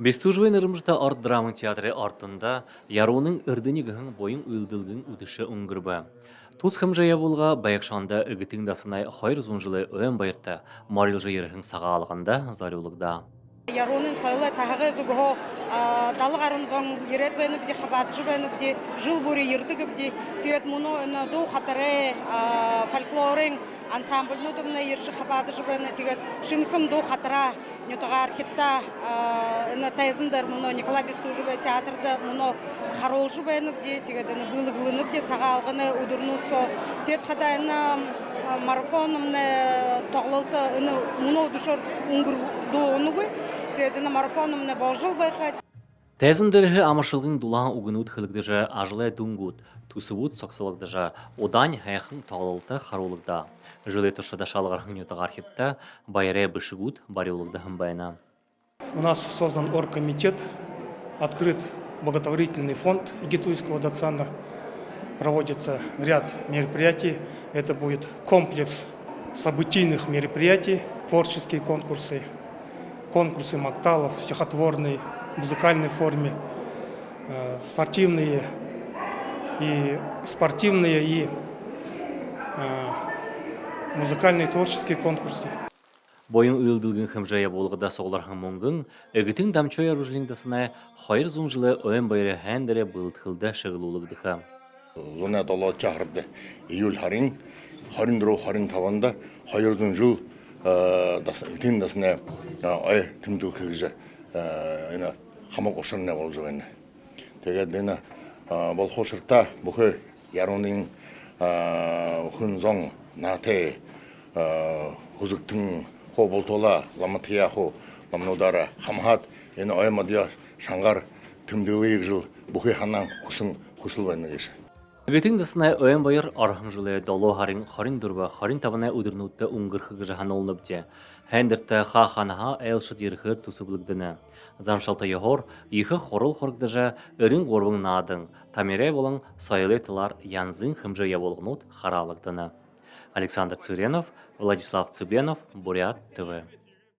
Бестужвен ырымжыта арт драма театры артында яруның ырдынигыхын бойын үлділгін үдіші үңгірбі. Туз хымжая болға баяқшанда үгітің дасынай хайр зунжылы өен байырты марил жайырығын саға алғанда зарюлықда. Яронын сайлы тағы зүгіғо далық арымзон ерет бәніп де, қабатыжы бәніп де, жыл бөрі ердігіп де, тет мұны ду қатары фольклорын ансамбльну дұмына ержі қабатыжы бәні тегет шынқын ду қатыра нетіға архитта тайзындар мұны Николай Бестужеве театрда мұны қаролжы бәніп де, тегет бұлығылынып де, саға алғыны удырнуцо. Тет қадайны марафонымны тоғылты мұны удышыр ұңғыр дуғынығы. Тедіні марафонымны болжыл байқат. Тәзіндірігі амыршылғын дулаң ұғынуд қылығдыжы ажылай дүңгуд, тусывуд соқсылығдыжы, одан әйқын тоғылты қарулығда. Жылы тұшыда шалғарғын етіға архитта байырай бішігуд бариулығды хымбайына. У нас создан оргкомитет, открыт благотворительный фонд Игитуйского дацана. Проводится ряд мероприятий. Это будет комплекс событийных мероприятий, творческие конкурсы, конкурсы макталов, стихотворной, музыкальной форме, спортивные и музыкальные творческие конкурсы. Бойын үйілділгін хымжая болғыда соғыларғын мұңғын, өгітің дамчой аружлиңдасына хайр зұнжылы өен байыры хәндірі бұлтқылда шығылулығдыға. Зона дала чахырды. Июль харин, харин дұру харин таванда, хайырдың жыл үлтен дасына ай түмділ қығыжы қамақ ұшырына бол жауыны. Тегедені бол қошырта бұқы яруның ұқын зоң наты хұзықтың қо болтола ламатия қо ламнудары қамхат ені аймадия шаңғар түмділі жыл бұқы ханнан құсын құсылбайны кеші. Үгітің дасына өен байыр арғын жылы долу харин харин дұрба харин табына өдірнуытты ұңғырқығы жахан олынып де. Хәндірті ха-ханаға әлшіт ерхір тусыблығдыны. Заншалты егор, ехі хорыл хоргдыжа өрін ғорбың надың. Тамере болың сайлы тылар янзын хымжая болғынут харалықтыны. Александр Цыренов, Владислав Цыбенов, Бурят ТВ.